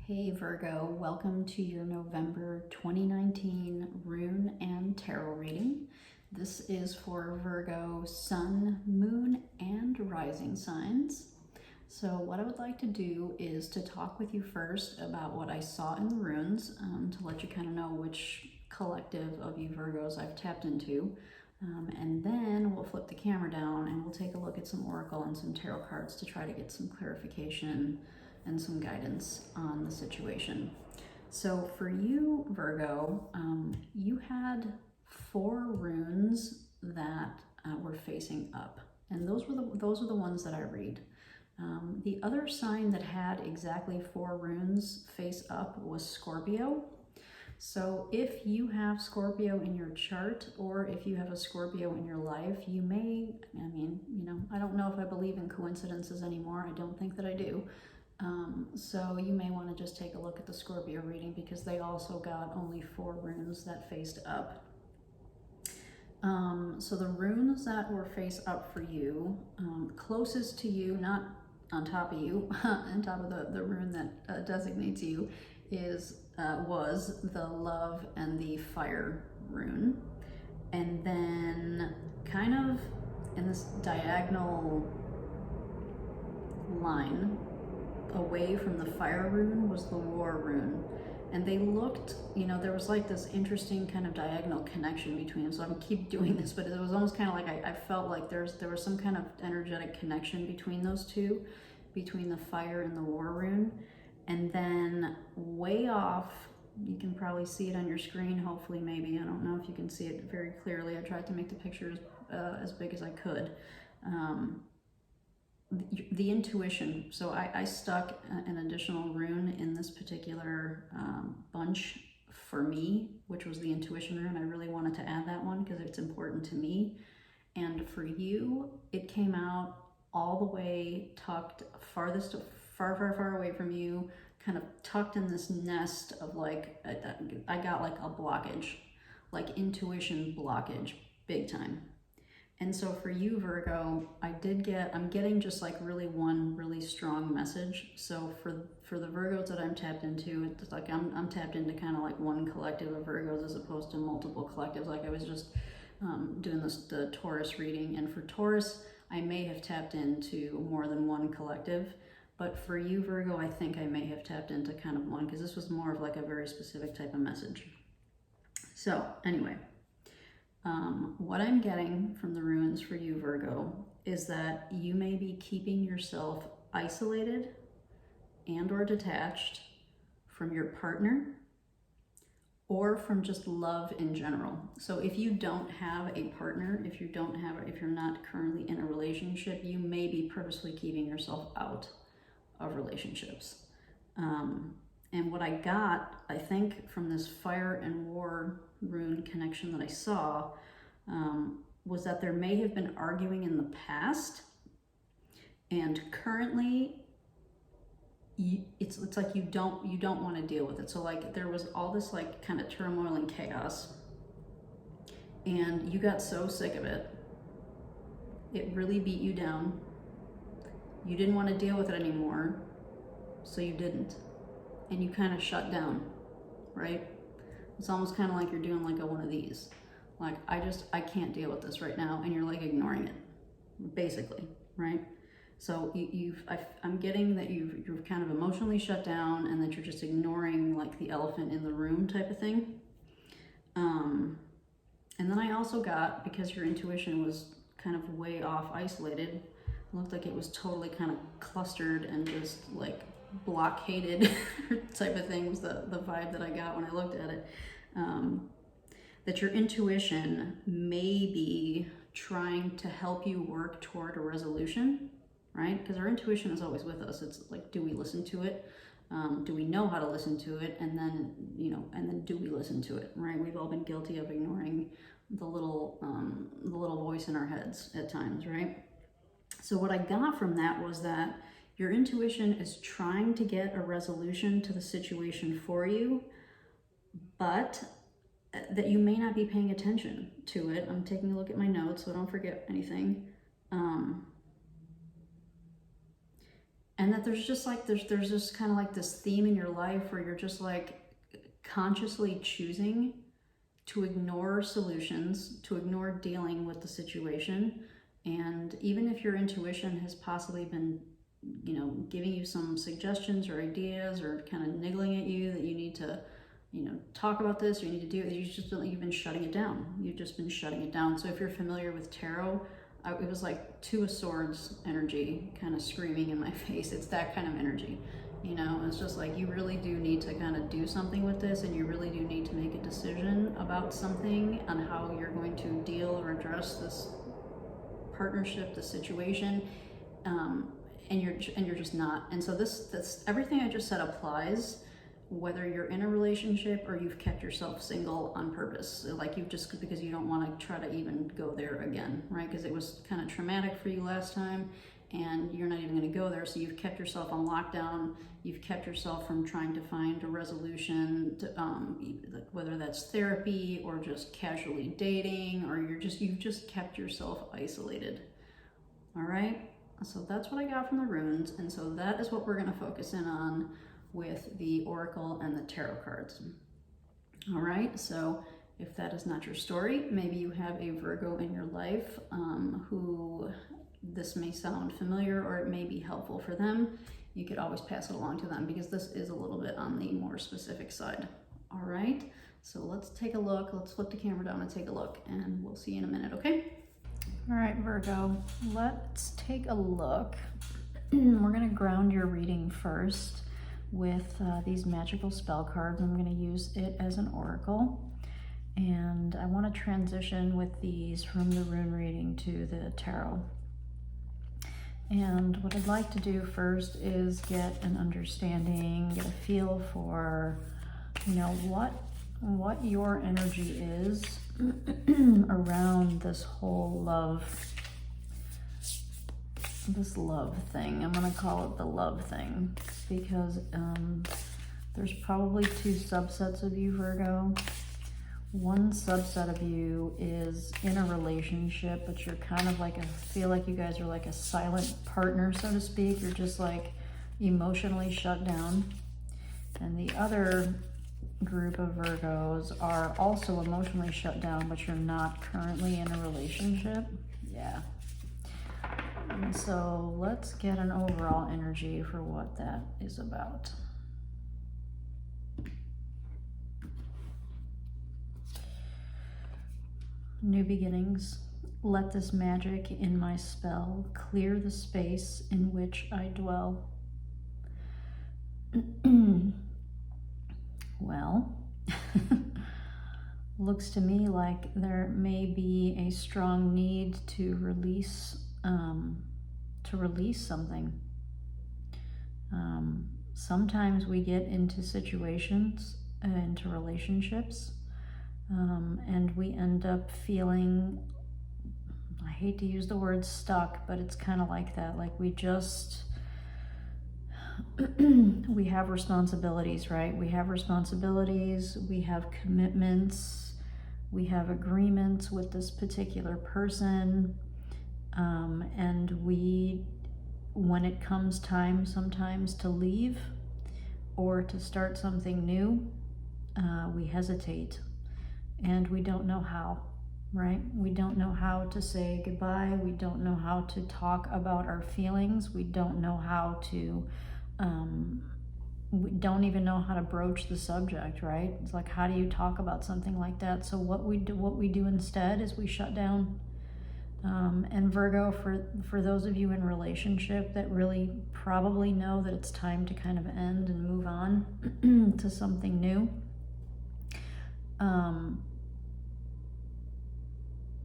Hey Virgo, welcome to your November 2019 Rune and Tarot reading. This is for Virgo Sun, Moon, and Rising signs. So what I would like to do is to talk with you first about what I saw in the runes to let you kind of know which collective of you Virgos I've tapped into. And then we'll flip the camera down and we'll take a look at some oracle and some tarot cards to try to get some clarification and some guidance on the situation. So for you, Virgo, you had 4 runes that were facing up, and those are the ones that I read. The other sign that had exactly 4 runes face up was Scorpio. So if you have Scorpio in your chart, or if you have a Scorpio in your life, you may, I don't know if I believe in coincidences anymore. I don't think that I do. So you may want to just take a look at the Scorpio reading because they also got only 4 runes that faced up. So the runes that were face up for you, closest to you, not on top of you, on top of the rune that designates you, was the love and the fire rune. And then kind of in this diagonal line away from the fire rune was the war rune, and they looked, there was like this interesting kind of diagonal connection between them. So I'm keep doing this, but it was almost kind of like I felt like there was some kind of energetic connection between those two, between the fire and the war rune. And then way off, you can probably see it on your screen, hopefully, maybe, I don't know if you can see it very clearly. I tried to make the pictures as big as I could. The intuition. So I stuck an additional rune in this particular bunch for me, which was the intuition rune. I really wanted to add that one because it's important to me. And for you, it came out all the way tucked farthest, far away from you, kind of tucked in this nest of like, I got like a blockage, like intuition blockage, big time. And so for you, Virgo, I'm getting just like one really strong message. So for the Virgos that I'm tapped into, it's like I'm tapped into kind of like one collective of Virgos as opposed to multiple collectives. Like I was just doing the Taurus reading. And for Taurus, I may have tapped into more than one collective. But for you, Virgo, I think I may have tapped into kind of one because this was more of like a very specific type of message. So anyway. What I'm getting from the runes for you, Virgo, is that you may be keeping yourself isolated and or detached from your partner or from just love in general. So if you don't have a partner, if you're not currently in a relationship, you may be purposely keeping yourself out of relationships. And what I got, I think, from this fire and war rune connection that I saw was that there may have been arguing in the past, and currently it's like you don't want to deal with it. So like there was all this like kind of turmoil and chaos, and you got so sick of it. It really beat you down. You didn't want to deal with it anymore, so you didn't. And you kind of shut down, right? It's almost kind of like you're doing like one of these. Like, I can't deal with this right now. And you're like ignoring it, basically, right? So I'm getting that you've kind of emotionally shut down and that you're just ignoring like the elephant in the room type of thing. And then I also got, because your intuition was kind of way off isolated, it looked like it was totally kind of clustered and just like blockaded type of thing was the vibe that I got when I looked at it. That your intuition may be trying to help you work toward a resolution, right? Because our intuition is always with us. It's like, do we listen to it? Do we know how to listen to it? And then, and then do we listen to it, right? We've all been guilty of ignoring the little voice in our heads at times, right? So what I got from that was that your intuition is trying to get a resolution to the situation for you, but that you may not be paying attention to it. I'm taking a look at my notes so I don't forget anything. and that there's just like, there's just kind of like this theme in your life where you're just like consciously choosing to ignore solutions, to ignore dealing with the situation. And even if your intuition has possibly been, you know, giving you some suggestions or ideas or kind of niggling at you that you need to, you know, talk about this, or you need to do it, you've been shutting it down. You've just been shutting it down. So if you're familiar with tarot, it was like Two of Swords energy kind of screaming in my face. It's that kind of energy. You know, it's just like, you really do need to kind of do something with this, and you really do need to make a decision about something on how you're going to deal or address this partnership, the situation, and you're just not. And so this everything I just said applies whether you're in a relationship or you've kept yourself single on purpose, like you've just, because you don't want to try to even go there again, right? Because it was kind of traumatic for you last time, and you're not even going to go there. So you've kept yourself on lockdown. You've kept yourself from trying to find a resolution to, whether that's therapy or just casually dating, or you've just kept yourself isolated. All right. So that's what I got from the runes. And so that is what we're going to focus in on with the Oracle and the Tarot cards. All right. So if that is not your story, maybe you have a Virgo in your life who this may sound familiar, or it may be helpful for them. You could always pass it along to them, because this is a little bit on the more specific side. All right, so let's take a look. Let's flip the camera down and take a look, and we'll see you in a minute, okay? All right, Virgo, let's take a look. We're gonna ground your reading first with these magical spell cards. I'm gonna use it as an oracle. And I wanna transition with these from the rune reading to the tarot. And what I'd like to do first is get an understanding, get a feel for, you know, what your energy is around this whole this love thing. I'm gonna call it the love thing, because there's probably two subsets of you, Virgo. One subset of you is in a relationship, but you're kind of like, I feel like you guys are like a silent partner, so to speak. You're just like emotionally shut down. And the other group of Virgos are also emotionally shut down, but you're not currently in a relationship. Yeah. And so let's get an overall energy for what that is about. New beginnings. Let this magic in my spell clear the space in which I dwell. Well, looks to me like there may be a strong need to release something. Sometimes we get into situations, into relationships, and we end up feeling, I hate to use the word stuck, but it's kind of like that. Like we just, we have responsibilities, right? We have responsibilities, we have commitments, we have agreements with this particular person, and when it comes time sometimes to leave or to start something new, we hesitate. And we don't know how, right? We don't know how to say goodbye. We don't know how to talk about our feelings. We don't know how to, we don't even know how to broach the subject, right? It's like, how do you talk about something like that? So what we do instead is we shut down. And Virgo, for those of you in relationship that really probably know that it's time to kind of end and move on to something new,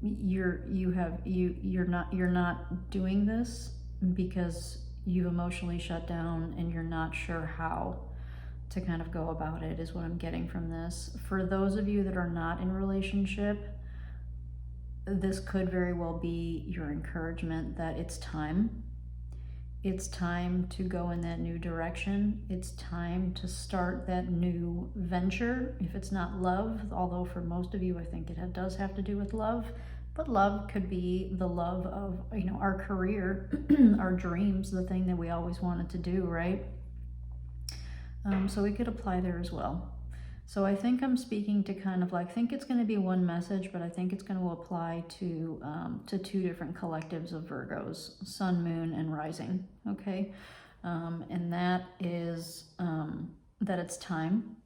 you're not doing this because you've emotionally shut down and you're not sure how to kind of go about it, is what I'm getting from this. For those of you that are not in a relationship, this could very well be your encouragement that it's time. It's time to go in that new direction. It's time to start that new venture. If it's not love, although for most of you I think it does have to do with love, But love could be the love of, you know, our career, our dreams, the thing that we always wanted to do, right? So we could apply there as well. So I think I'm speaking to kind of like, I think it's going to be one message, but I think it's going to apply to two different collectives of Virgos, Sun, Moon, and Rising, okay? And that is that it's time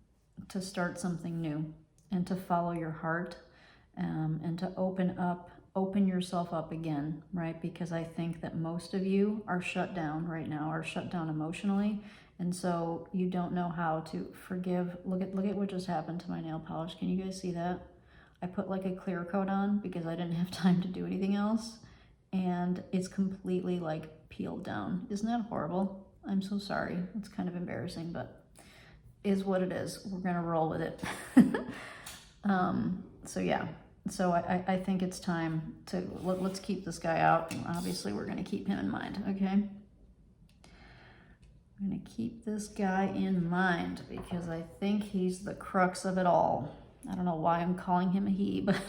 to start something new and to follow your heart, and to open yourself up again, right? Because I think that most of you are shut down right now, are shut down emotionally. And so you don't know how to forgive. Look at what just happened to my nail polish. Can you guys see that? I put like a clear coat on because I didn't have time to do anything else. And it's completely like peeled down. Isn't that horrible? I'm so sorry. It's kind of embarrassing, but is what it is. We're gonna roll with it. So yeah. So I think it's time to, let's keep this guy out. Obviously we're gonna keep him in mind, okay? I'm gonna keep this guy in mind because I think he's the crux of it all. I don't know why I'm calling him a he, but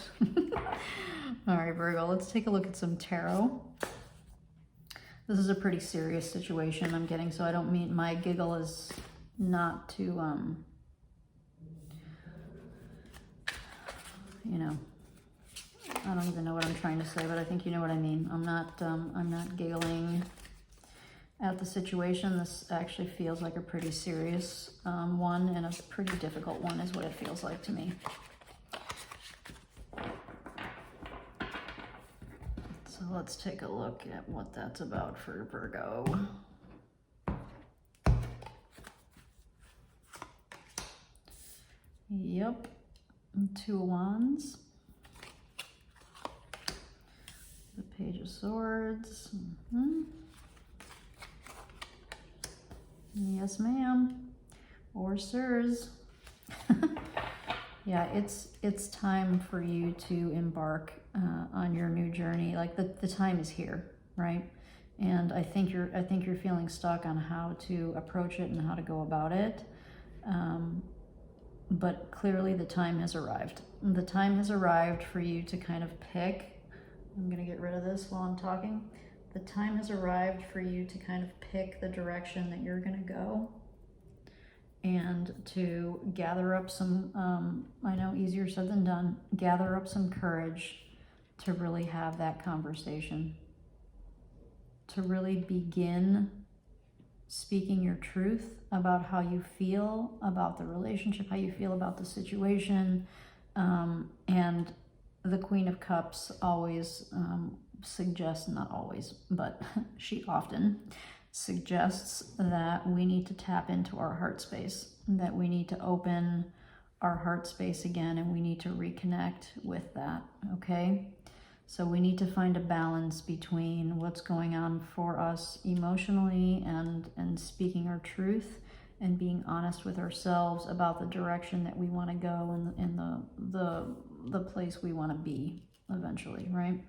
all right, Virgo, let's take a look at some tarot. This is a pretty serious situation I'm getting, so I don't mean, my giggle is not to, you know, I don't even know what I'm trying to say, but I think you know what I mean. I'm not giggling at the situation. This actually feels like a pretty serious one, and a pretty difficult one is what it feels like to me. So let's take a look at what that's about for Virgo. Yep, 2 of Wands. The Page of Swords. Yes, ma'am. Or sirs. Yeah, it's time for you to embark on your new journey. Like the time is here, right? And I think you're feeling stuck on how to approach it and how to go about it. But clearly the time has arrived. The time has arrived for you to kind of pick. I'm gonna get rid of this while I'm talking. The time has arrived for you to kind of pick the direction that you're gonna go, and to gather up some, I know easier said than done, gather up some courage to really have that conversation, to really begin speaking your truth about how you feel about the relationship, how you feel about the situation. And the Queen of Cups always suggests, not always, but she often suggests that we need to tap into our heart space, that we need to open our heart space again, and we need to reconnect with that, okay? So we need to find a balance between what's going on for us emotionally and speaking our truth and being honest with ourselves about the direction that we want to go and the place we want to be eventually, right?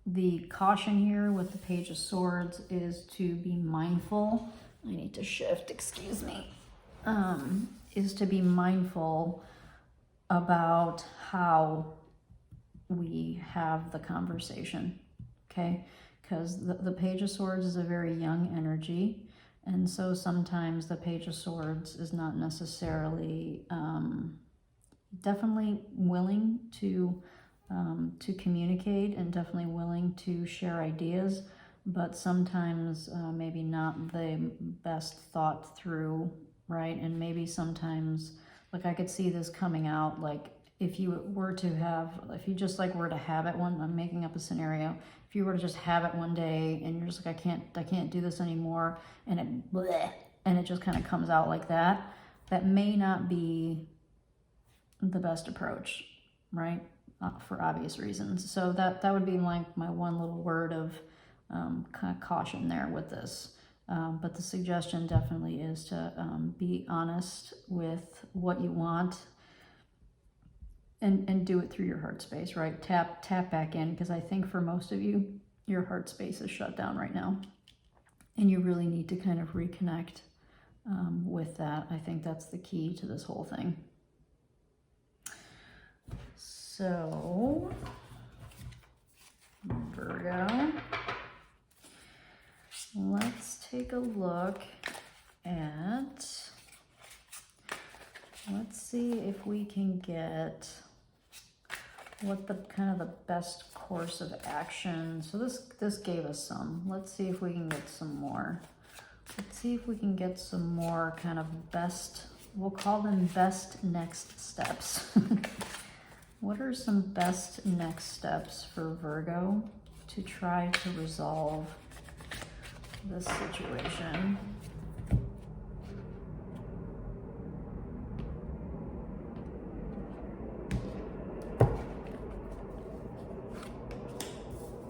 The caution here with the Page of Swords is to be mindful. I need to shift, excuse me. Is to be mindful about how we have the conversation, okay? Because the Page of Swords is a very young energy, and so sometimes the Page of Swords is not necessarily definitely willing to communicate and definitely willing to share ideas, but sometimes maybe not the best thought through, right? And maybe sometimes, like I could see this coming out, like if you were to have, if you just like were to have it one, I'm making up a scenario, if you were to just have it one day and you're just like, I can't do this anymore, and it bleh, and it just kind of comes out like that, that may not be the best approach, right? For obvious reasons. So that would be like my one little word of kind of caution there with this. But the suggestion definitely is to be honest with what you want, and do it through your heart space, right? Tap back in, because I think for most of you, your heart space is shut down right now, and you really need to kind of reconnect with that. I think that's the key to this whole thing. So, Virgo, let's take a look at, let's see if we can get what the kind of the best course of action. So this gave us some. Let's see if we can get some more. Let's see if we can get some more kind of best, we'll call them best next steps. What are some best next steps for Virgo to try to resolve this situation?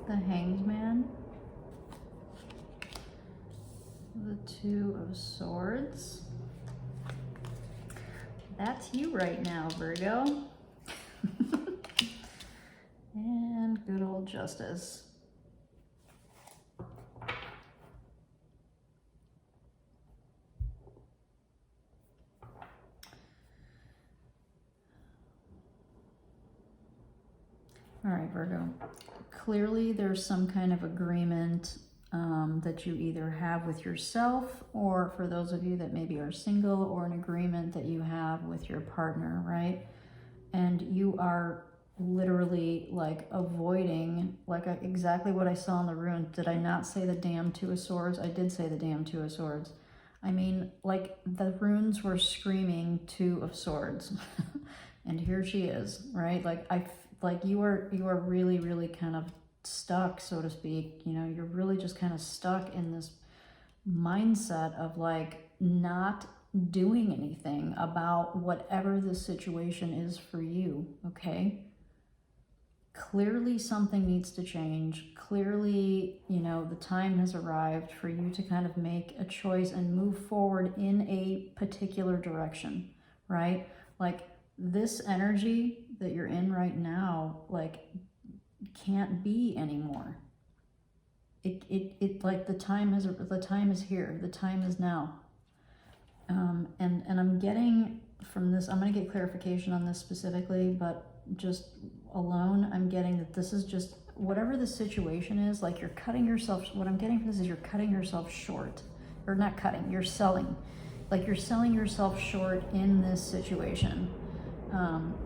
The Hanged Man, the Two of Swords. That's you right now, Virgo. And good old Justice. All right, Virgo. Clearly there's some kind of agreement that you either have with yourself, or for those of you that maybe are single, or an agreement that you have with your partner, right? And you are literally like avoiding, like exactly what I saw in the rune. Did I not say the damn Two of Swords? I did say the damn Two of Swords. I mean, like the runes were screaming Two of Swords. And here she is, right? Like you are really, really kind of stuck, so to speak. You know, you're really just kind of stuck in this mindset of like not doing anything about whatever the situation is for you, okay? Clearly something needs to change. Clearly, you know, the time has arrived for you to kind of make a choice and move forward in a particular direction, right? Like this energy that you're in right now, like, can't be anymore. It like the time is here. The time is now. And I'm getting from this, I'm going to get clarification on this specifically, but just alone, I'm getting that this is just whatever the situation is, like you're cutting yourself, what I'm getting from this is you're cutting yourself short. Or not cutting, you're selling. Like you're selling yourself short in this situation.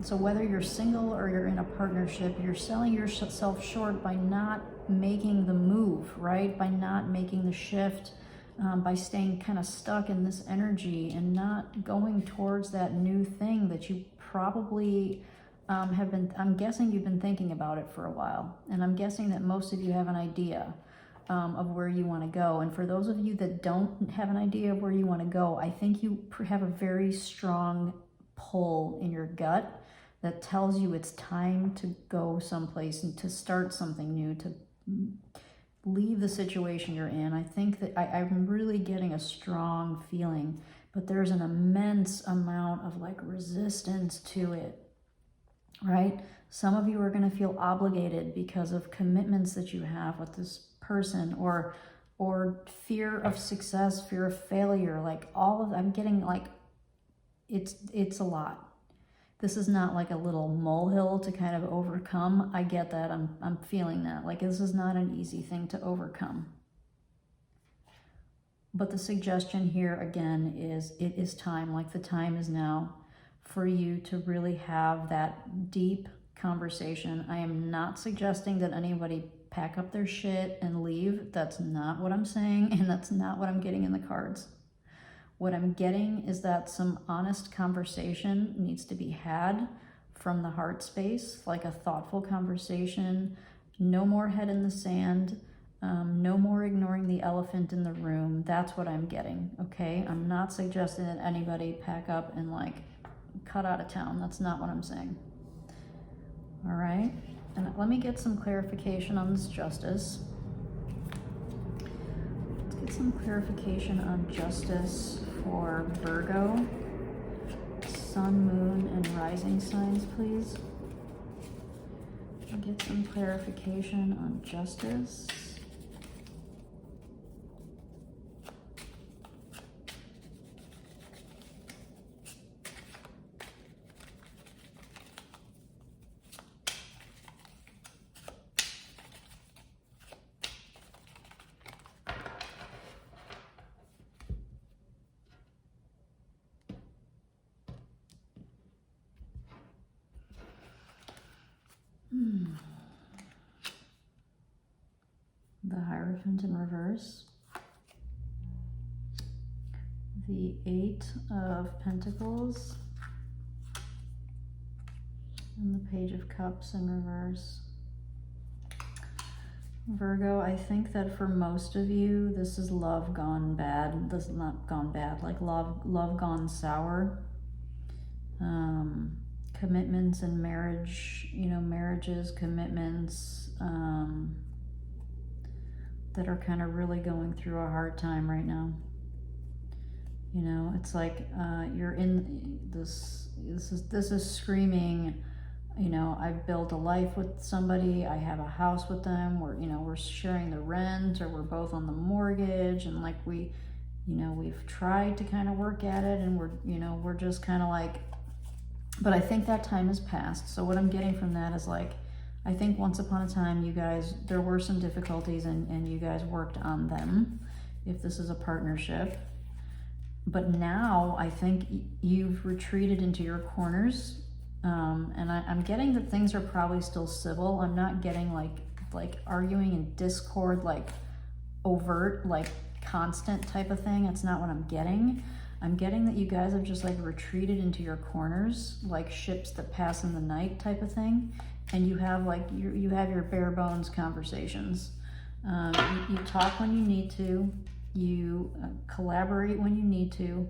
So whether you're single or you're in a partnership, you're selling yourself short by not making the move, right? By not making the shift, by staying kind of stuck in this energy and not going towards that new thing that you probably have been, I'm guessing you've been thinking about it for a while. And I'm guessing that most of you have an idea of where you want to go. And for those of you that don't have an idea of where you want to go, I think you have a very strong pull in your gut that tells you it's time to go someplace and to start something new, to leave the situation you're in. I think that I'm really getting a strong feeling, but there's an immense amount of like resistance to it, right? Some of you are going to feel obligated because of commitments that you have with this person, or fear of success, fear of failure, like all of, I'm getting like, it's a lot. This is not like a little molehill to kind of overcome. I get that. I'm feeling that. Like this is not an easy thing to overcome. But the suggestion here again is it is time, like the time is now for you to really have that deep conversation. I am not suggesting that anybody pack up their shit and leave. That's not what I'm saying, and that's not what I'm getting in the cards. What I'm getting is that some honest conversation needs to be had from the heart space, like a thoughtful conversation. No more head in the sand. No more ignoring the elephant in the room. That's what I'm getting, okay? I'm not suggesting that anybody pack up and like cut out of town. That's not what I'm saying. All right? And let me get some clarification on this justice. Let's get some clarification on justice for Virgo, sun, moon, and rising signs, please. I'll get some clarification on justice. The Hierophant in reverse. The Eight of Pentacles. And the Page of Cups in reverse. Virgo, I think that for most of you, this is love gone bad. This is not gone bad, like love gone sour. Commitments in marriage, you know, marriages, commitments that are kind of really going through a hard time right now. You know, it's like you're in this is screaming, you know, I've built a life with somebody, I have a house with them, we're sharing the rent, or we're both on the mortgage, and like we've tried to kind of work at it, and we're just kind of like, but I think that time has passed. So what I'm getting from that is like, I think once upon a time, you guys, there were some difficulties and you guys worked on them, if this is a partnership. But now I think you've retreated into your corners. And I'm getting that things are probably still civil. I'm not getting like arguing in discord, like overt, like constant type of thing. It's not what I'm getting. I'm getting that you guys have just like retreated into your corners, like ships that pass in the night type of thing. And you have like, you have your bare bones conversations. You talk when you need to, you collaborate when you need to,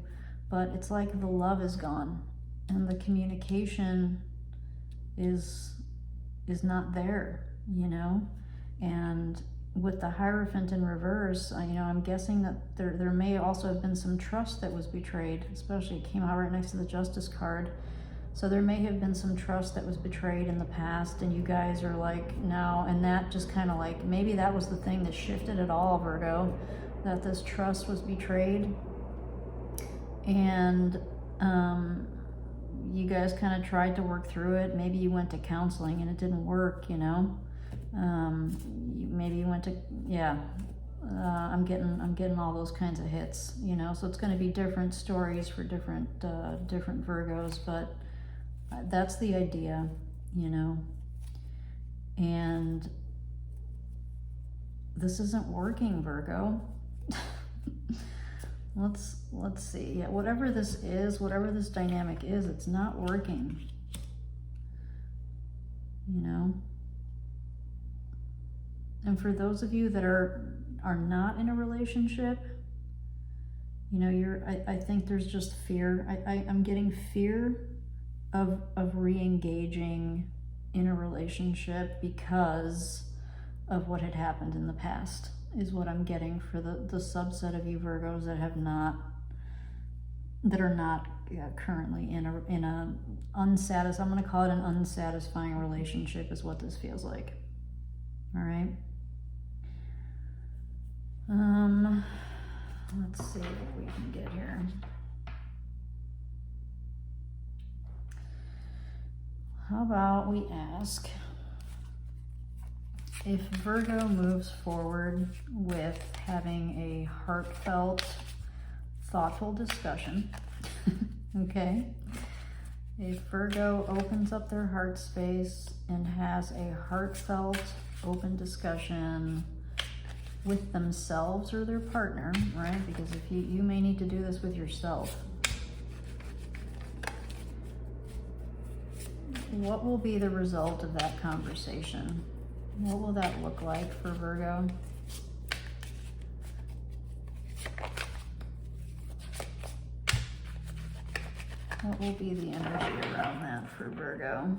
but it's like the love is gone and the communication is not there, you know? And with the Hierophant in reverse, I'm guessing that there may also have been some trust that was betrayed, especially it came out right next to the Justice card. So there may have been some trust that was betrayed in the past, and you guys are like now, and that just kind of like, maybe that was the thing that shifted it all, Virgo, that this trust was betrayed. And you guys kind of tried to work through it. Maybe you went to counseling and it didn't work, you know? Maybe you went to, I'm getting all those kinds of hits, you know? So it's going to be different stories for different Virgos, but that's the idea, you know? And this isn't working, Virgo. Let's see. Yeah, whatever this is, whatever this dynamic is, it's not working. You know? And for those of you that are not in a relationship, you know, I think there's just fear. I'm getting fear of re-engaging in a relationship because of what had happened in the past, is what I'm getting for the subset of you Virgos that are not currently in a I'm going to call it an unsatisfying relationship, is what this feels like. All right. Let's see what we can get here. How about we ask if Virgo moves forward with having a heartfelt, thoughtful discussion, okay? If Virgo opens up their heart space and has a heartfelt, open discussion with themselves or their partner, right? Because if you may need to do this with yourself. What will be the result of that conversation? What will that look like for Virgo? What will be the energy around that for Virgo?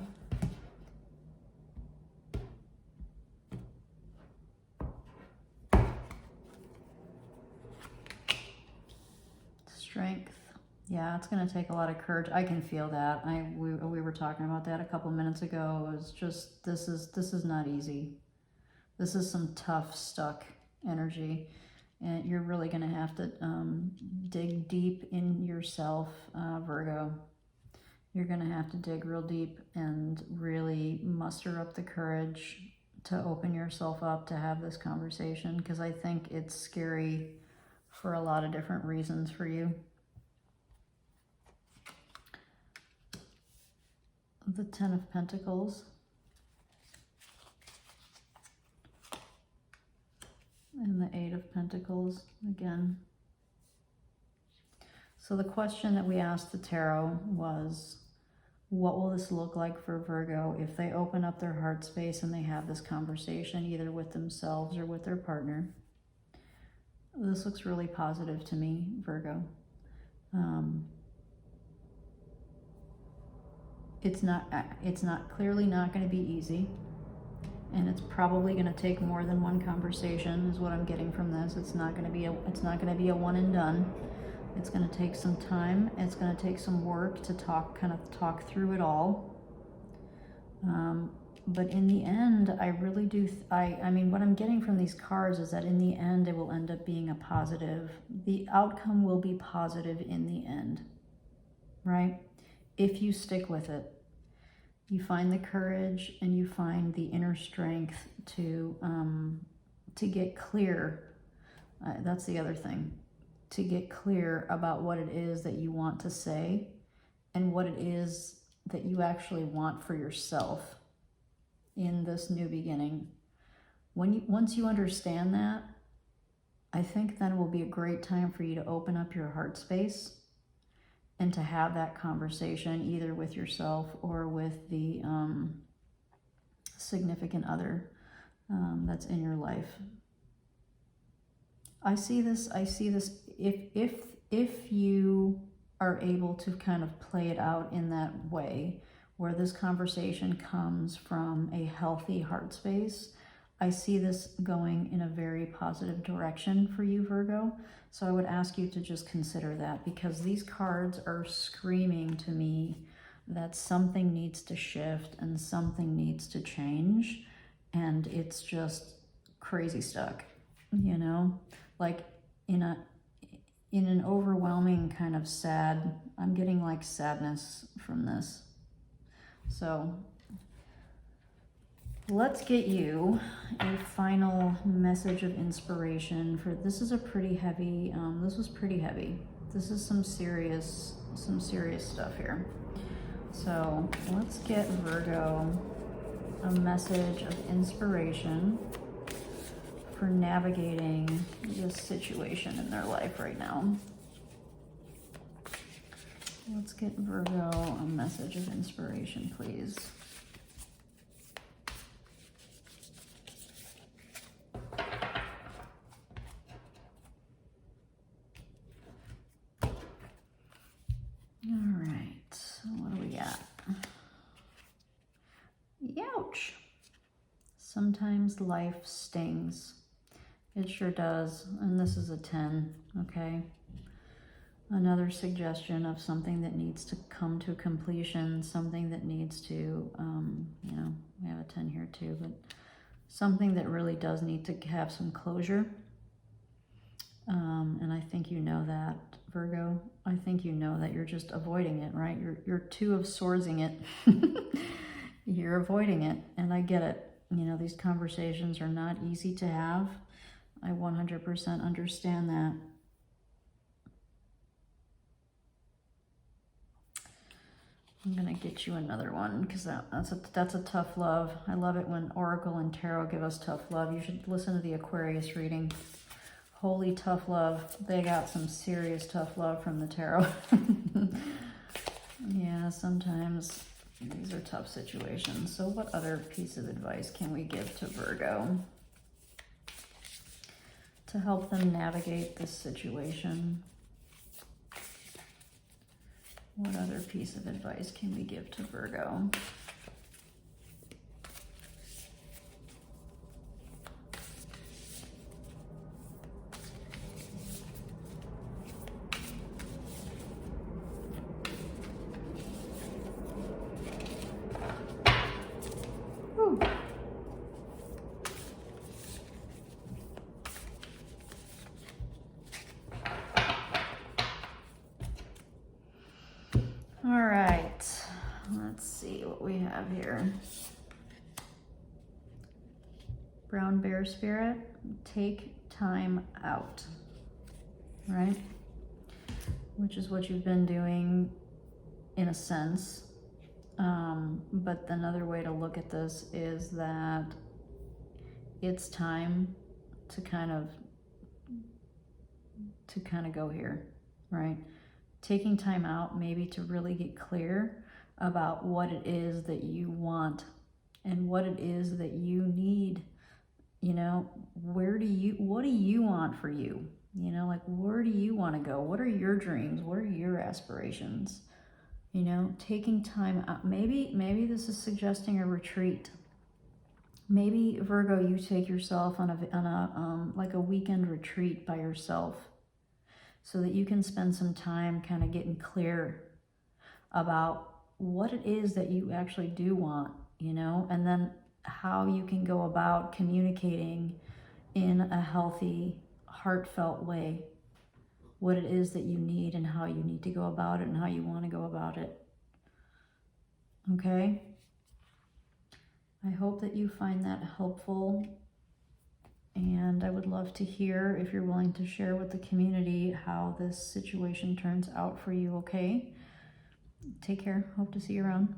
Strength. Yeah, it's going to take a lot of courage. I can feel that. We were talking about that a couple minutes ago. It was just, this is not easy. This is some tough, stuck energy. And you're really going to have to dig deep in yourself, Virgo. You're going to have to dig real deep and really muster up the courage to open yourself up to have this conversation, because I think it's scary for a lot of different reasons for you. The Ten of Pentacles. And the Eight of Pentacles again. So the question that we asked the tarot was, what will this look like for Virgo if they open up their heart space and they have this conversation either with themselves or with their partner? This looks really positive to me, Virgo. It's not clearly not going to be easy, and it's probably going to take more than one conversation is what I'm getting from this. It's not going to be a one and done. It's going to take some time. It's going to take some work to kind of talk through it all. But in the end, I really do, I mean, what I'm getting from these cards is that in the end, it will end up being a positive. The outcome will be positive in the end, right? If you stick with it, you find the courage and you find the inner strength to get clear. That's the other thing, to get clear about what it is that you want to say and what it is that you actually want for yourself in this new beginning. Once you understand that, I think then will be a great time for you to open up your heart space and to have that conversation either with yourself or with the significant other that's in your life. I see this if you are able to kind of play it out in that way, where this conversation comes from a healthy heart space, I see this going in a very positive direction for you, Virgo. So I would ask you to just consider that, because these cards are screaming to me that something needs to shift and something needs to change, and it's just crazy stuck, you know? Like in an overwhelming kind of sad, I'm getting like sadness from this. So let's get you a final message of inspiration for, this is a pretty heavy, this was pretty heavy. This is some serious stuff here. So let's get Virgo a message of inspiration for navigating this situation in their life right now. Let's get Virgo a message of inspiration, please. All right, so what do we got? Ouch. Sometimes life stings. It sure does, and this is a 10, okay? Another suggestion of something that needs to come to completion, something that needs to, you know, we have a 10 here too, but something that really does need to have some closure. And I think you know that, Virgo. I think you know that you're just avoiding it, right? You're Two of Swordsing it. You're avoiding it, and I get it. You know, these conversations are not easy to have. I 100% understand that. I'm gonna get you another one, because that's a tough love. I love it when Oracle and Tarot give us tough love. You should listen to the Aquarius reading. Holy tough love. They got some serious tough love from the Tarot. Yeah, sometimes these are tough situations. So what other piece of advice can we give to Virgo to help them navigate this situation? What other piece of advice can we give to Virgo? Whew. All right, let's see what we have here. Brown Bear Spirit, take time out, right? Which is what you've been doing in a sense. But another way to look at this is that it's time kind of go here, right? Taking time out maybe to really get clear about what it is that you want and what it is that you need. You know, what do you want for you? You know, like, where do you want to go? What are your dreams? What are your aspirations? You know, taking time out. Maybe this is suggesting a retreat. Maybe, Virgo, you take yourself on a like a weekend retreat by yourself, so that you can spend some time kind of getting clear about what it is that you actually do want, you know, and then how you can go about communicating in a healthy, heartfelt way what it is that you need and how you need to go about it and how you want to go about it. Okay? I hope that you find that helpful, and I would love to hear, if you're willing to share with the community, how this situation turns out for you, okay? Take care. Hope to see you around.